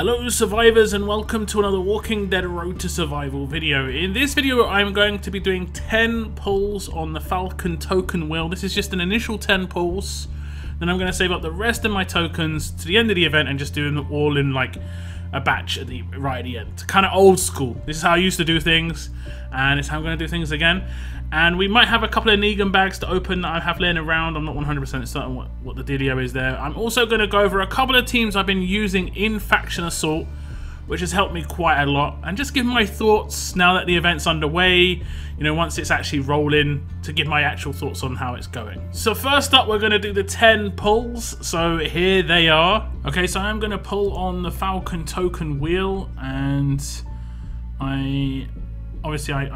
Hello survivors and welcome to another Walking Dead Road to Survival video. In this video I'm going to be doing 10 pulls on the Falcon Token wheel. This is just an initial 10 pulls. Then I'm going to save up the rest of my tokens to the end of the event and just do them all in like a batch right at the end. Kind of old school. This is how I used to do things and it's how I'm going to do things again. And we might have a couple of Negan bags to open that I have laying around. I'm not 100% certain what the dealio is there. I'm also going to go over a couple of teams I've been using in Faction Assault, which has helped me quite a lot. And just give my thoughts now that the event's underway, you know, once it's actually rolling, to give my actual thoughts on how it's going. So first up, we're going to do the 10 pulls. So here they are. Okay, so I'm going to pull on the Falcon Token wheel. And I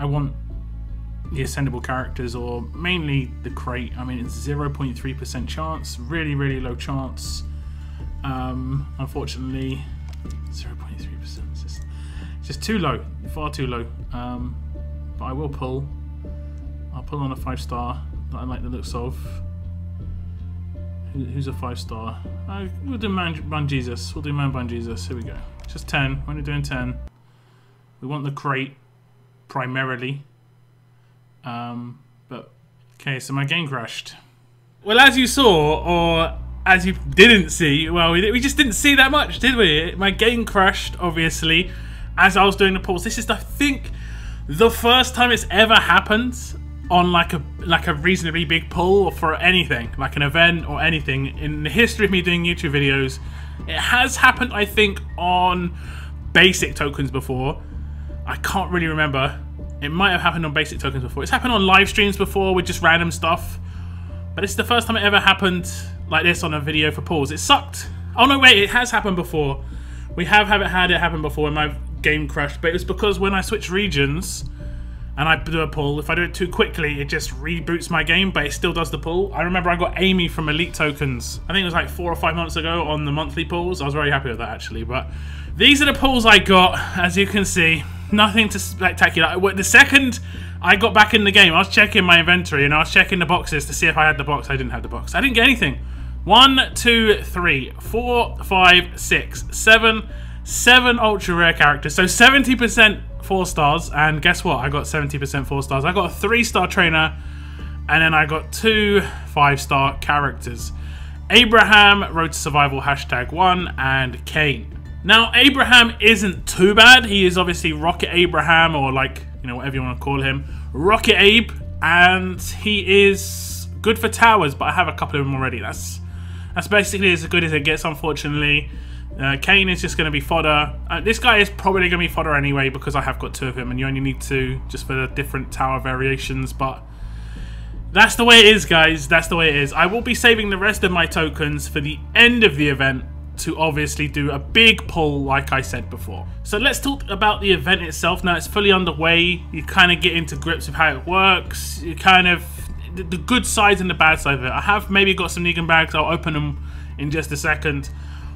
want the ascendable characters, or mainly the crate. I mean, it's 0.3% chance, really low chance. Unfortunately 0.3%, it's just too low, far too low. But I will pull. I'll pull on a 5-star that I like the looks of. Who's a 5-star? We'll do Man Jesus. We'll do Man Jesus. Here we go. Just 10. We're only doing 10. We want the crate primarily. But okay, so my game crashed. Well, as you saw, or as you didn't see, well, we just didn't see that much, did we? My game crashed, obviously, as I was doing the pulls. This is, I think, the first time it's ever happened on like a reasonably big pull, or for anything, like an event or anything in the history of me doing YouTube videos. It has happened, I think, on basic tokens before. I can't really remember. It might have happened on basic tokens before. It's happened on live streams before with just random stuff. But it's the first time it ever happened like this on a video for pulls. It sucked. Oh no, wait, it has happened before. We had it happen before when my game crashed. But it was because when I switch regions and I do a pull, if I do it too quickly, it just reboots my game, but it still does the pull. I remember I got Amy from Elite Tokens. I think it was like 4 or 5 months ago on the monthly pulls. I was very happy with that, actually. But these are the pulls I got, as you can see. Nothing too spectacular. The second I got back in the game, I was checking my inventory and I was checking the boxes to see if I had the box. I didn't have the box. I didn't get anything. 1, 2, 3, 4, 5, 6, 7 ultra rare characters. So 70% 4 stars. And guess what? I got 70% 4 stars. I got a 3-star trainer and then I got 2 5-star characters. Abraham, Road to Survival #1, and Kane. Now, Abraham isn't too bad. He is obviously Rocket Abraham, or like, you know, whatever you want to call him. Rocket Abe, and he is good for towers, but I have a couple of them already. That's basically as good as it gets, unfortunately. Kane is just going to be fodder. This guy is probably going to be fodder anyway, because I have got 2 of him, and you only need 2 just for the different tower variations, but that's the way it is, guys. That's the way it is. I will be saving the rest of my tokens for the end of the event, to obviously do a big pull like I said before. So let's talk about the event itself. Now it's fully underway. You kind of get into grips with how it works. You kind of, the good sides and the bad side of it. I have maybe got some Negan bags. I'll open them in just a second.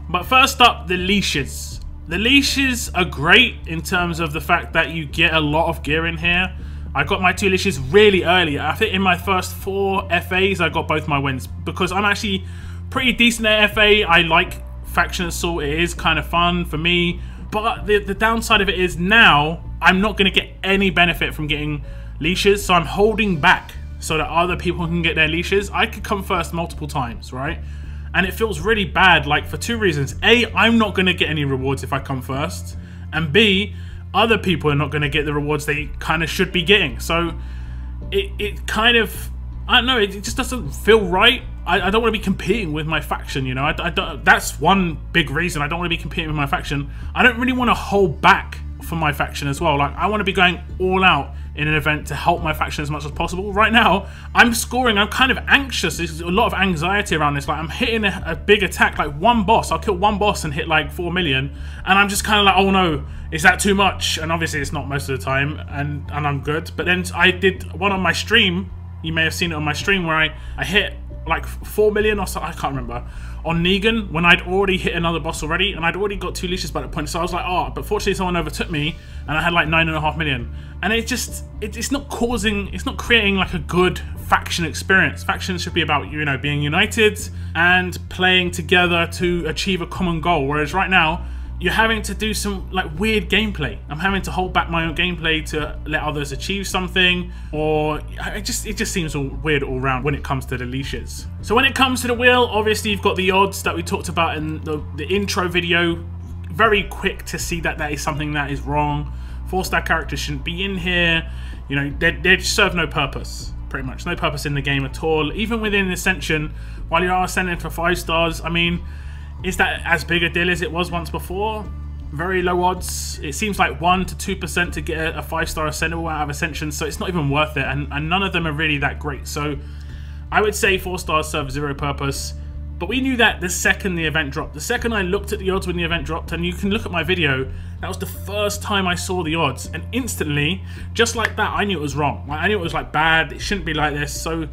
But first up, the leashes. The leashes are great in terms of the fact that you get a lot of gear in here. I got my 2 leashes really early. I think in my first 4 FAs I got both my wins, because I'm actually pretty decent at FA. I like Faction Assault. It is kind of fun for me, but the downside of it is now I'm not going to get any benefit from getting leashes, so I'm holding back so that other people can get their leashes. I could come first multiple times, right? And it feels really bad, like, for 2 reasons. A, I'm not going to get any rewards if I come first, and B, other people are not going to get the rewards they kind of should be getting. So it kind of, I don't know, it just doesn't feel right. I don't want to be competing with my faction, you know. I don't, that's one big reason I don't want to be competing with my faction. I don't really want to hold back for my faction as well. Like, I want to be going all out in an event to help my faction as much as possible. Right now, I'm scoring. I'm kind of anxious. There's a lot of anxiety around this. Like, I'm hitting a big attack, like 1 boss. I'll kill 1 boss and hit like 4 million. And I'm just kind of like, oh no, is that too much? And obviously it's not most of the time, and I'm good. But then I did one on my stream. You may have seen it on my stream where I hit like 4 million or so, I can't remember, on Negan, when I'd already hit another boss already, and I'd already got 2 leashes by that point. So I was like, oh, but fortunately someone overtook me, and I had like 9.5 million. And it just, it's not creating like a good faction experience. Factions should be about, you know, being united and playing together to achieve a common goal. Whereas right now, you're having to do some like weird gameplay. I'm having to hold back my own gameplay to let others achieve something, or it just seems all weird all around when it comes to the leashes. So when it comes to the wheel, obviously you've got the odds that we talked about in the intro video. Very quick to see that that is something that is wrong. 4-star characters shouldn't be in here. You know, they serve no purpose. Pretty much no purpose in the game at all. Even within Ascension, while you are ascending for 5 stars, I mean, is that as big a deal as it was once before? Very low odds. It seems like 1 to 2% to get a 5-star ascendable out of Ascension, so it's not even worth it, and none of them are really that great. So I would say 4 stars serve zero purpose. But we knew that the second the event dropped. The second I looked at the odds when the event dropped, and you can look at my video, that was the first time I saw the odds. And instantly, just like that, I knew it was wrong. I knew it was like bad, it shouldn't be like this. So,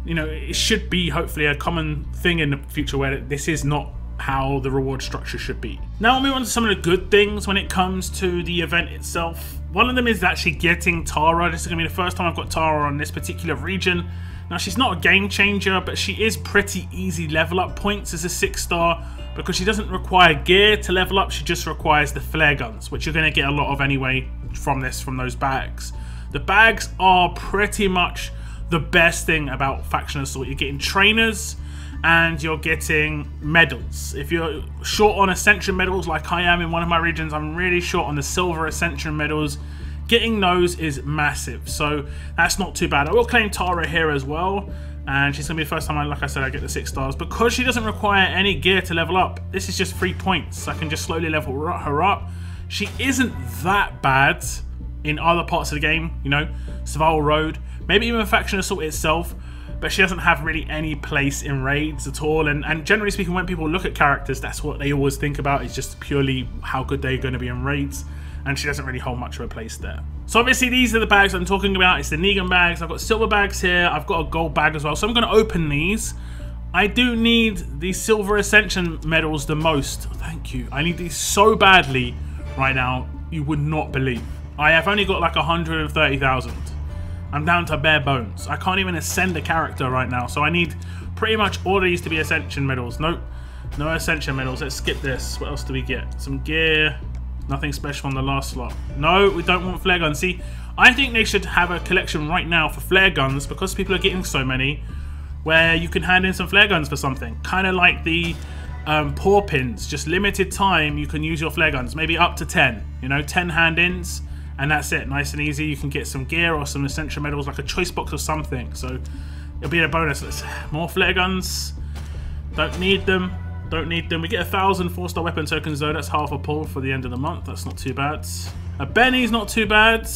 you know, it should be hopefully a common thing in the future where this is not how the reward structure should be. Now I'll move on to some of the good things when it comes to the event itself. One of them is actually getting Tara. This is going to be the first time I've got Tara on this particular region. Now, she's not a game changer, but she is pretty easy level up points as a 6-star because she doesn't require gear to level up. She just requires the flare guns, which you're going to get a lot of anyway from those bags. The bags are pretty much the best thing about Faction Assault. You're getting trainers and you're getting medals. If you're short on Ascension medals like I am in one of my regions, I'm really short on the silver Ascension medals. Getting those is massive, so that's not too bad. I will claim Tara here as well, and she's going to be the first time, like I said, I get the 6 stars. Because she doesn't require any gear to level up, this is just 3 points. I can just slowly level her up. She isn't that bad in other parts of the game, you know, Survival Road, maybe even Faction Assault itself, but she doesn't have really any place in raids at all. And generally speaking, when people look at characters, that's what they always think about, is just purely how good they're going to be in raids. And she doesn't really hold much of a place there. So obviously these are the bags I'm talking about. It's the Negan bags. I've got silver bags here. I've got a gold bag as well. So I'm going to open these. I do need the silver Ascension medals the most. Thank you. I need these so badly right now. You would not believe. I have only got like 130,000. I'm down to bare bones. I can't even ascend a character right now. So I need pretty much all of these to be Ascension medals. Nope. No Ascension medals. Let's skip this. What else do we get? Some gear. Nothing special on the last slot. No, we don't want flare guns. See, I think they should have a collection right now for flare guns because people are getting so many where you can hand in some flare guns for something. Kind of like the paw pins. Just limited time you can use your flare guns. Maybe up to 10. You know, 10 hand-ins and that's it. Nice and easy. You can get some gear or some Essential medals like a choice box or something. So it'll be a bonus. More flare guns. Don't need them. Don't need them. We get 1,000 4-star weapon tokens though. That's half a pull for the end of the month. That's not too bad. A Benny's not too bad.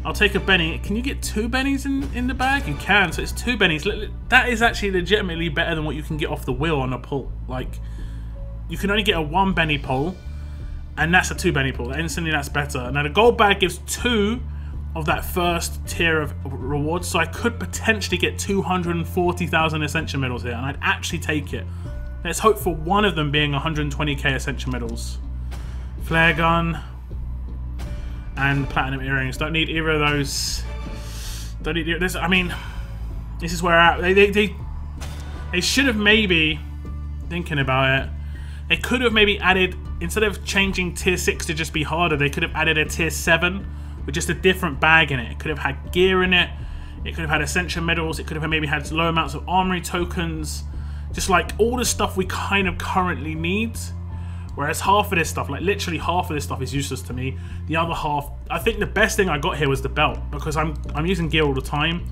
I'll take a Benny. Can you get 2 Bennies in the bag? You can. So it's 2 Bennies. That is actually legitimately better than what you can get off the wheel on a pull. Like, you can only get a 1 Benny pull, and that's a 2 Benny pull. Instantly, that's better. Now the gold bag gives 2 of that first tier of rewards, so I could potentially get 240,000 Ascension medals here, and I'd actually take it. Let's hope for one of them being 120k Ascension medals. Flare gun and platinum earrings. Don't need either of those. Don't need this. I mean, this is where they should have maybe, thinking about it, they could have maybe added, instead of changing tier 6 to just be harder, they could have added a tier 7 with just a different bag in it. It could have had gear in it. It could have had Ascension medals. It could have maybe had low amounts of armory tokens. Just like all the stuff we kind of currently need. Whereas half of this stuff, like literally half of this stuff is useless to me. The other half, I think the best thing I got here was the belt. Because I'm using gear all the time.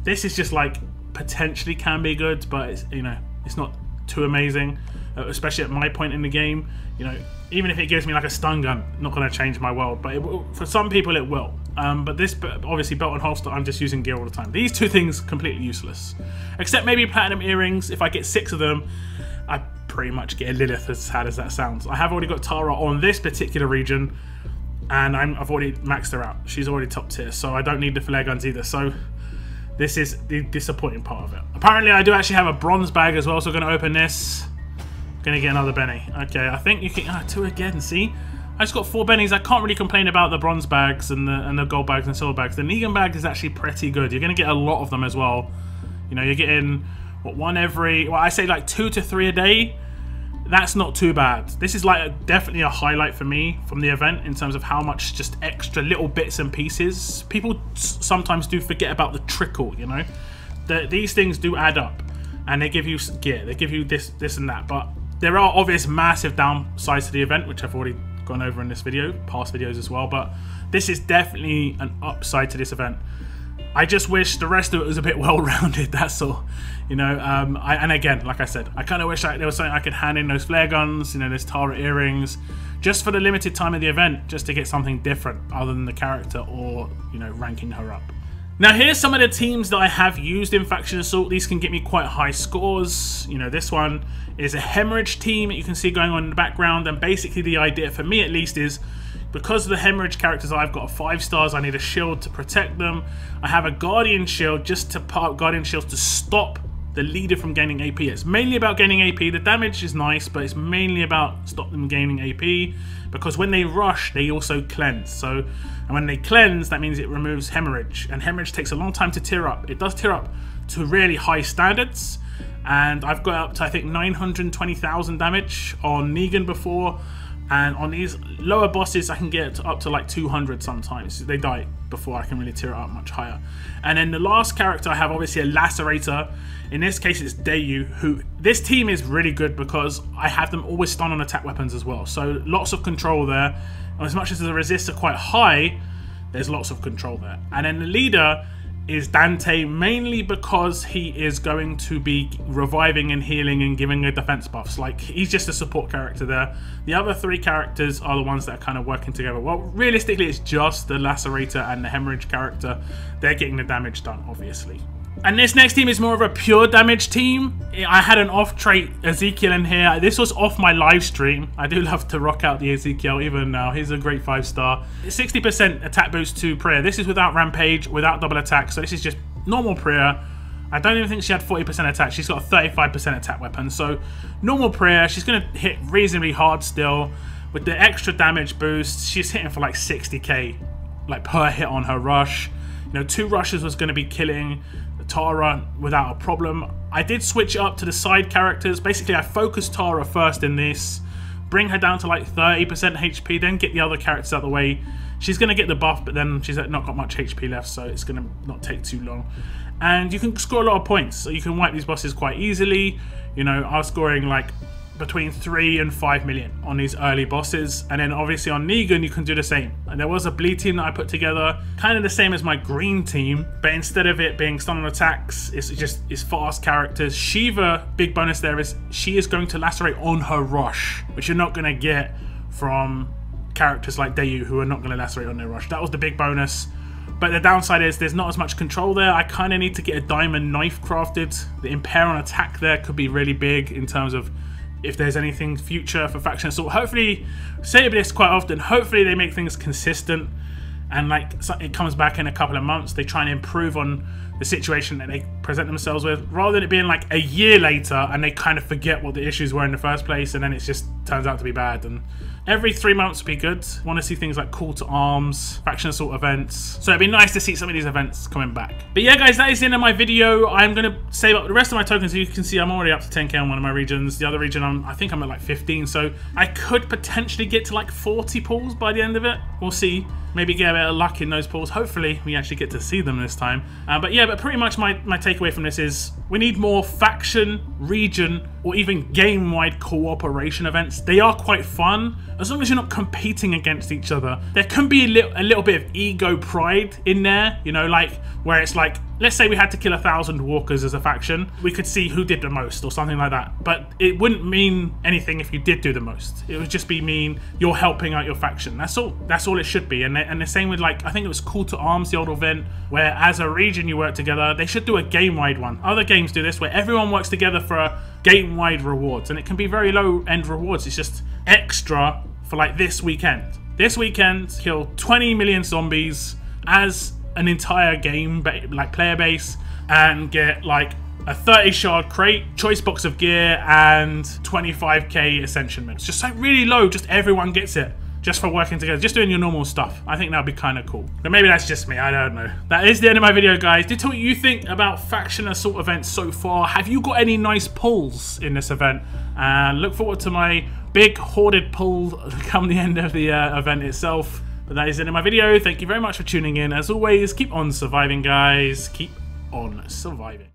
This is just like, potentially can be good. But it's, you know, it's not too amazing. Especially at my point in the game. You know, even if it gives me like a stun gun, not going to change my world. But it will, for some people it will. But this, obviously, belt and holster, I'm just using gear all the time. These 2 things, completely useless. Except maybe platinum earrings. If I get 6 of them, I pretty much get a Lilith, as sad as that sounds. I have already got Tara on this particular region, and I've already maxed her out. She's already top tier, so I don't need the flare guns either. So this is the disappointing part of it. Apparently, I do actually have a bronze bag as well, so we're going to open this. Gonna get another Benny. Okay, I think you can... 2 again, see? I just got 4 Bennies. I can't really complain about the bronze bags and the gold bags and silver bags. The Negan bag is actually pretty good. You're going to get a lot of them as well. You know, you're getting, what, 1 every... Well, I say like 2 to 3 a day. that's not too bad. This is like definitely a highlight for me from the event in terms of how much just extra little bits and pieces. People sometimes do forget about the trickle, you know. These things do add up, and they give you gear, they give you this and that, but there are obvious massive downsides to the event, which I've already gone over in this video, past videos as well, but this is definitely an upside to this event. I just wish the rest of it was a bit well-rounded, that's all. You know, and again, like I said, I kind of wish there was something I could hand in, those flare guns, you know, those Tara earrings, just for the limited time of the event, just to get something different other than the character or, you know, ranking her up. Now here's some of the teams that I have used in Faction Assault. These can get me quite high scores. You know, this one is a hemorrhage team that you can see going on in the background, and basically the idea, for me at least, is because of the hemorrhage characters I've got 5 stars, I need a shield to protect them. I have a guardian shield just to part guardian shields to stop the leader from gaining AP. It's mainly about gaining AP. The damage is nice, but it's mainly about stop them gaining AP, because when they rush, they also cleanse. So, and when they cleanse, that means it removes hemorrhage, and hemorrhage takes a long time to tear up. It does tear up to really high standards, and I've got up to, I think, 920,000 damage on Negan before, and on these lower bosses I can get up to like 200 sometimes. They die before I can really tear it up much higher. And then the last character I have, obviously a lacerator. In this case it's Dayu, who, this team is really good because I have them always stun on attack weapons as well, so lots of control there. And as much as the resists are quite high, there's lots of control there. And then the leader is Dante, mainly because he is going to be reviving and healing and giving a defense buffs. Like, he's just a support character there. The other 3 characters are the ones that are kind of working together. Well, realistically, it's just the lacerator and the hemorrhage character. They're getting the damage done, obviously. And this next team is more of a pure damage team. I had an off trait Ezekiel in here. This was off my live stream. I do love to rock out the Ezekiel even now. He's a great 5-star. 60% attack boost to Priya. This is without rampage, without double attack. So this is just normal Priya. I don't even think she had 40% attack. She's got a 35% attack weapon. So normal Priya, she's going to hit reasonably hard still. With the extra damage boost, she's hitting for like 60k like per hit on her rush. You know, 2 rushes was going to be killing Tara without a problem. I did switch it up to the side characters. Basically, I focused Tara first in this, bring her down to like 30% HP, then get the other characters out of the way. She's going to get the buff, but then she's not got much HP left, so it's going to not take too long. And you can score a lot of points, so you can wipe these bosses quite easily. You know, I was scoring like between 3 and 5 million on these early bosses, and then obviously on Negan you can do the same. And there was a bleed team that I put together, kind of the same as my green team, but instead of it being stun on attacks, it's fast characters. Shiva, big bonus there is she is going to lacerate on her rush, which you're not going to get from characters like Dayu, who are not going to lacerate on their rush. That was the big bonus. But the downside is there's not as much control there. I kind of need to get a diamond knife crafted. The impair on attack there could be really big in terms of if there's anything future for Faction Assault. Hopefully, say this quite often, hopefully they make things consistent, and like it comes back in a couple of months, they try and improve on the situation that they present themselves with, rather than it being like a year later and they kind of forget what the issues were in the first place, and then it just turns out to be bad. And every 3 months would be good. Want to see things like Call to Arms, Faction Assault events. So it'd be nice to see some of these events coming back. But yeah, guys, that is the end of my video. I'm going to save up the rest of my tokens. So you can see I'm already up to 10k on one of my regions. The other region, I think I'm at like 15. So I could potentially get to like 40 pulls by the end of it. We'll see. Maybe get a bit of luck in those pulls. Hopefully we actually get to see them this time. But yeah, but pretty much my takeaway from this is we need more faction, region, or even game-wide cooperation events. They are quite fun, as long as you're not competing against each other. There can be a little bit of ego pride in there, you know, like where it's like, let's say we had to kill 1,000 walkers as a faction, we could see who did the most or something like that. But it wouldn't mean anything if you did do the most. It would just be mean you're helping out your faction. That's all it should be. And the same with, like, I think it was Call to Arms, the old event, where as a region you work together. They should do a game-wide one. Other games do this, where everyone works together for a game-wide rewards, and it can be very low-end rewards. It's just extra for like this weekend. This weekend, kill 20 million zombies as an entire game, like player base, and get like a 30 shard crate, choice box of gear, and 25k ascension minutes. Just like really low, just everyone gets it. just for working together, just doing your normal stuff. I think that would be kind of cool. But maybe that's just me, I don't know. That is the end of my video, guys. Did tell what you think about faction assault events so far. Have you got any nice pulls in this event? And look forward to my big hoarded pull come the end of the event itself. But that is the end of my video. Thank you very much for tuning in. As always, keep on surviving, guys. Keep on surviving.